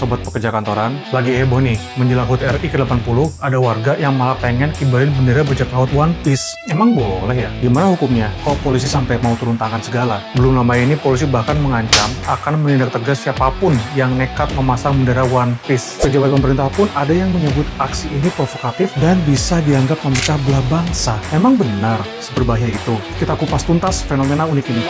sobat pekerja kantoran, lagi heboh nih, menjelang HUT RI ke-80, ada warga yang malah pengen kibarin bendera bajak laut One Piece. Emang boleh ya? Gimana hukumnya? Kok polisi sampai mau turun tangan segala? Belum lama ini, polisi bahkan mengancam akan menindak tegas siapapun yang nekat memasang bendera One Piece. Pejabat pemerintah pun ada yang menyebut aksi ini provokatif dan bisa dianggap memecah belah bangsa. Emang benar seberbahaya itu? Kita kupas tuntas fenomena unik ini.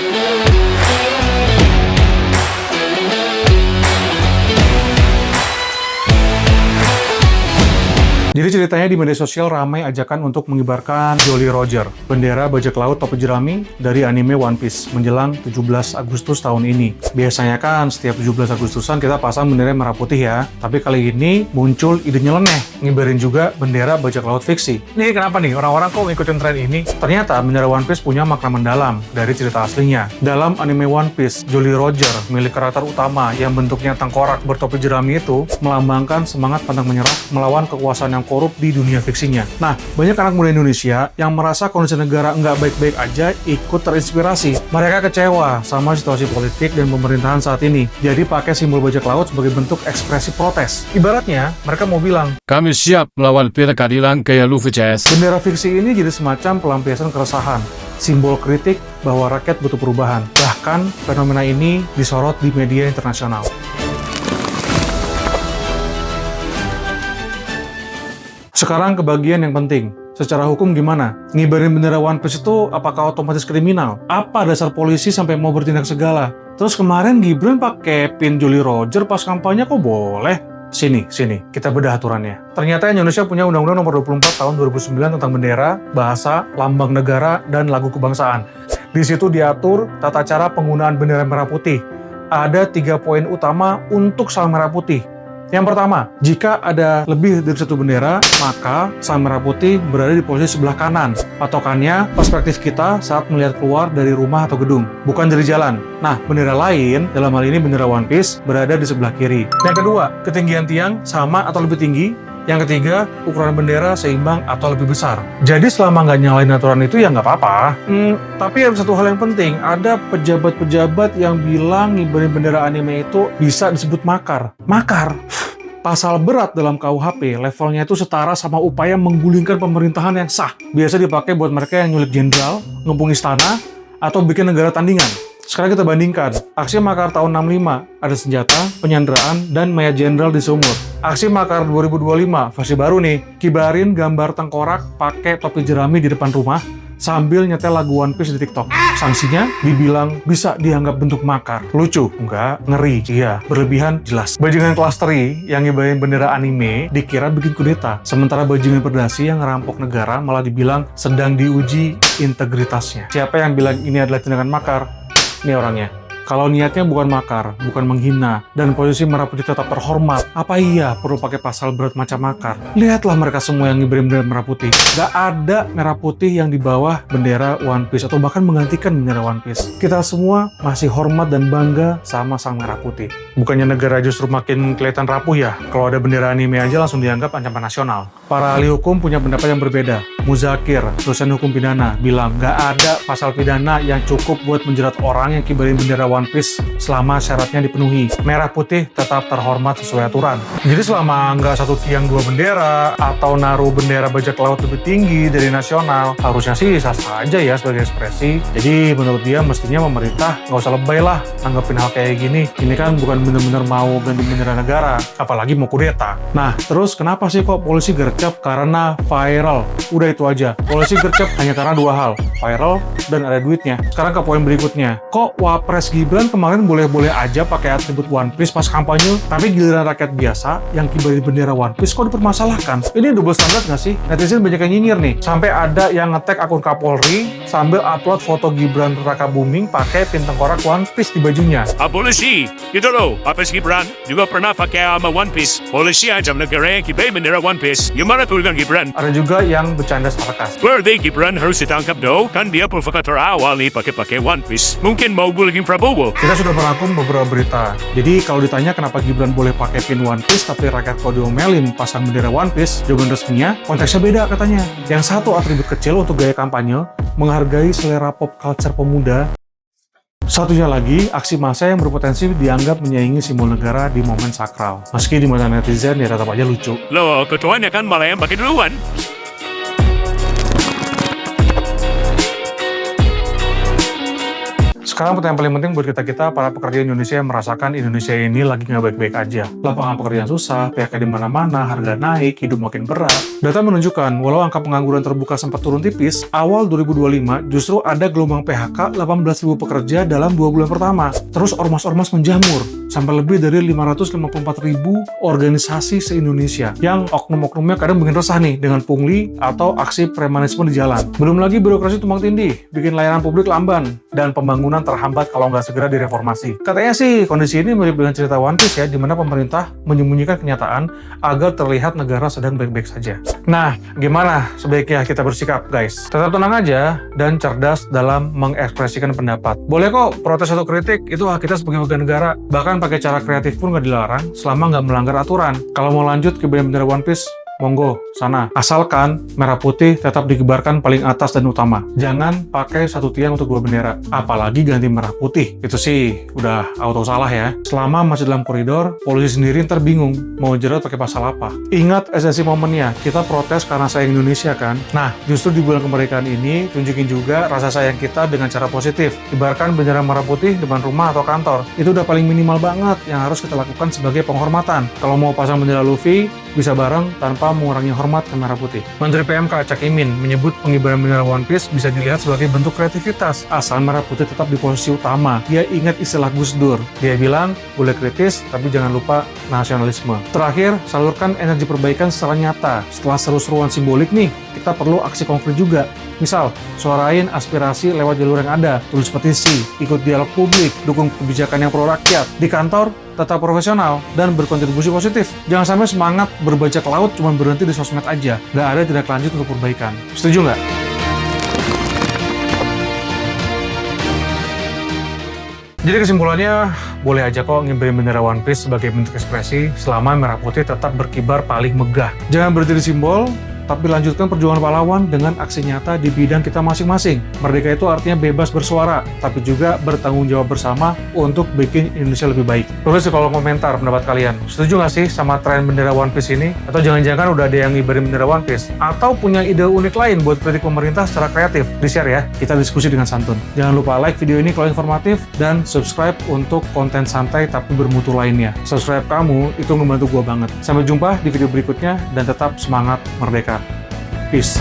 Jadi ceritanya di media sosial ramai ajakan untuk mengibarkan Jolly Roger, bendera bajak laut topi jerami dari anime One Piece, menjelang 17 Agustus tahun ini. Biasanya kan setiap 17 Agustusan kita pasang bendera merah putih ya, tapi kali ini muncul ide nyeleneh, ngibarin juga bendera bajak laut fiksi. Nih kenapa nih orang-orang kok ngikutin tren ini? Ternyata bendera One Piece punya makna mendalam dari cerita aslinya. Dalam anime One Piece, Jolly Roger, milik karakter utama yang bentuknya tengkorak bertopi jerami itu, melambangkan semangat pantang menyerah melawan kekuasaan yang korup di dunia fiksinya. Nah, banyak anak muda Indonesia yang merasa kondisi negara nggak baik-baik aja ikut terinspirasi. Mereka kecewa sama situasi politik dan pemerintahan saat ini. Jadi pakai simbol bajak laut sebagai bentuk ekspresi protes. Ibaratnya, mereka mau bilang, kami siap melawan keadilan kayak Luffy Jazz. bendera fiksi ini jadi semacam pelampiasan keresahan, simbol kritik bahwa rakyat butuh perubahan. Bahkan, fenomena ini disorot di media internasional. Sekarang ke bagian yang penting. Secara hukum gimana? Ngibarin bendera One Piece itu apakah otomatis kriminal? Apa dasar polisi sampai mau bertindak segala? Terus kemarin Gibran pakai pin Jolly Roger pas kampanye kok boleh? Sini, kita bedah aturannya. Ternyata Indonesia punya Undang-Undang Nomor 24 Tahun 2009 tentang bendera, bahasa, lambang negara, dan lagu kebangsaan. Di situ diatur tata cara penggunaan bendera merah putih. Ada 3 poin utama untuk sang merah putih. Yang pertama, jika ada lebih dari satu bendera, maka sang merah putih berada di posisi sebelah kanan. Patokannya, perspektif kita saat melihat keluar dari rumah atau gedung, bukan dari jalan. Nah, bendera lain, dalam hal ini bendera One Piece, berada di sebelah kiri. Yang kedua, ketinggian tiang sama atau lebih tinggi. Yang ketiga, ukuran bendera seimbang atau lebih besar. Jadi selama nggak nyalain aturan itu ya nggak apa-apa. Tapi ada satu hal yang penting, ada pejabat-pejabat yang bilang ngibarin bendera anime itu bisa disebut makar. Makar? Pasal berat dalam KUHP, levelnya itu setara sama upaya menggulingkan pemerintahan yang sah. Biasa dipakai buat mereka yang nyulik jenderal, ngepung istana, atau bikin negara tandingan. Sekarang kita bandingkan, aksi makar tahun 65, ada senjata, penyanderaan, dan mayat jenderal di sumur. Aksi makar 2025, versi baru nih, kibarin gambar tengkorak pakai topi jerami di depan rumah, sambil nyetel lagu One Piece di TikTok. Sanksinya dibilang bisa dianggap bentuk makar. Lucu? Enggak. Ngeri? Iya. Berlebihan? Jelas. Bajingan kelas teri yang ngibarin bendera anime dikira bikin kudeta. Sementara bajingan perdasi yang ngerampok negara malah dibilang sedang diuji integritasnya. Siapa yang bilang ini adalah tindakan makar? Ini orangnya. Kalau niatnya bukan makar, bukan menghina, dan posisi merah putih tetap terhormat, apa iya perlu pakai pasal berat macam makar? Lihatlah mereka semua yang ngibarin bendera merah putih. Gak ada merah putih yang di bawah bendera One Piece, atau bahkan menggantikan bendera One Piece. Kita semua masih hormat dan bangga sama sang merah putih. Bukannya negara justru makin kelihatan rapuh ya? Kalau ada bendera anime aja langsung dianggap ancaman nasional. Para ahli hukum punya pendapat yang berbeda. Muzakir, dosen hukum pidana, bilang gak ada pasal pidana yang cukup buat menjerat orang yang kibarin bendera One Piece selama syaratnya dipenuhi. Merah putih tetap terhormat sesuai aturan. Jadi selama nggak satu tiang dua bendera atau naruh bendera bajak laut lebih tinggi dari nasional, harusnya sih sah-sah aja ya sebagai ekspresi. Jadi menurut dia mestinya pemerintah nggak usah lebay lah nanggepin hal kayak gini. Ini kan bukan bener-bener mau ganti bendera negara, apalagi mau kudeta. Nah, terus kenapa sih kok polisi gercep? Karena viral. Udah itu aja. Polisi gercep hanya karena dua hal, viral dan ada duitnya. Sekarang ke poin berikutnya. Kok Wapres Gibran kemarin boleh-boleh aja pakai atribut One Piece pas kampanye, tapi giliran rakyat biasa yang kibarin bendera One Piece kok dipermasalahkan? Ini double standard nggak sih? Netizen banyak yang nyinyir nih. Sampai ada yang nge-tag akun Kapolri sambil upload foto Gibran Raka Buming pakai pin tengkorak One Piece di bajunya. Polisi, gitu loh, Wapres Gibran juga pernah pakai sama One Piece. Polisi aja negara yang kibarin bendera One Piece. Gimana tuh dengan Gibran? Ada juga yang bercanda sarkas. Berarti Gibran harus ditangkap dong, kan dia provokator awal nih pakai One Piece. Mungkin mau gulingin Prabowo. Kita sudah merangkum beberapa berita. Jadi kalau ditanya kenapa Gibran boleh pakai pin One Piece tapi rakyat kok diomelin pasang bendera One Piece, jawaban resminya konteksnya beda katanya. Yang satu atribut kecil untuk gaya kampanye, menghargai selera pop culture pemuda. Satunya lagi, aksi massa yang berpotensi dianggap menyaingi simbol negara di momen sakral. Meski di mata netizen ya tetap aja lucu. Loh, ketuanya kan malah yang pakai duluan. Sekarang pertanyaan paling penting buat kita para pekerja Indonesia yang merasakan Indonesia ini lagi nggak baik-baik aja. Lapangan pekerjaan susah, PHK di mana-mana, harga naik, hidup makin berat. Data menunjukkan, walau angka pengangguran terbuka sempat turun tipis, awal 2025 justru ada gelombang PHK 18.000 pekerja dalam 2 bulan pertama. Terus ormas-ormas menjamur, sampai lebih dari 554.000 organisasi se-Indonesia, yang oknum-oknumnya kadang bikin resah nih dengan pungli atau aksi premanisme di jalan. Belum lagi birokrasi tumpang tindih, bikin layanan publik lamban, dan pembangunan terhambat kalau nggak segera direformasi. Katanya sih, kondisi ini mirip dengan cerita One Piece ya, di mana pemerintah menyembunyikan kenyataan agar terlihat negara sedang baik-baik saja. Nah, gimana sebaiknya kita bersikap, guys? Tetap tenang aja dan cerdas dalam mengekspresikan pendapat. Boleh kok protes atau kritik, itu hak kita sebagai warga negara. Bahkan pakai cara kreatif pun nggak dilarang, selama nggak melanggar aturan. Kalau mau lanjut ke bendera One Piece, monggo, sana. Asalkan merah putih tetap dikibarkan paling atas dan utama. Jangan pakai satu tiang untuk 2 bendera. Apalagi ganti merah putih. Itu sih udah auto salah ya. Selama masih dalam koridor, polisi sendiri ntar bingung mau jerat pakai pasal apa. Ingat esensi momennya, kita protes karena sayang Indonesia kan. Nah, justru di bulan kemerdekaan ini, tunjukin juga rasa sayang kita dengan cara positif. Kibarkan bendera merah putih depan rumah atau kantor. Itu udah paling minimal banget yang harus kita lakukan sebagai penghormatan. Kalau mau pasang bendera Luffy, bisa bareng tanpa mengurangi hormat ke merah putih. Menteri PMK Cak Imin menyebut pengibaran bendera One Piece bisa dilihat sebagai bentuk kreativitas, asal merah putih tetap di posisi utama. Dia ingat istilah Gus Dur. Dia bilang, boleh kritis, tapi jangan lupa nasionalisme. Terakhir, salurkan energi perbaikan secara nyata. Setelah seru-seruan simbolik nih, kita perlu aksi konkret juga. Misal, suarain aspirasi lewat jalur yang ada, tulis petisi, ikut dialog publik, dukung kebijakan yang pro rakyat. Di kantor, tetap profesional dan berkontribusi positif. Jangan sampai semangat berbajak laut cuma berhenti di sosmed aja. Nggak ada tindak lanjut untuk perbaikan. Setuju nggak? Jadi kesimpulannya, boleh aja kok ngibarin bendera One Piece sebagai bentuk ekspresi selama merah putih tetap berkibar paling megah. Jangan berhenti di simbol, tapi lanjutkan perjuangan pahlawan dengan aksi nyata di bidang kita masing-masing. Merdeka itu artinya bebas bersuara, tapi juga bertanggung jawab bersama untuk bikin Indonesia lebih baik. Tulis di kolom komentar pendapat kalian. Setuju nggak sih sama tren bendera One Piece ini? Atau jangan-jangan udah ada yang ngibarin bendera One Piece? Atau punya ide unik lain buat kritik pemerintah secara kreatif? Di-share ya, kita diskusi dengan santun. Jangan lupa like video ini kalau informatif, dan subscribe untuk konten santai tapi bermutu lainnya. Subscribe kamu, itu ngebantu gua banget. Sampai jumpa di video berikutnya, dan tetap semangat merdeka. Peace.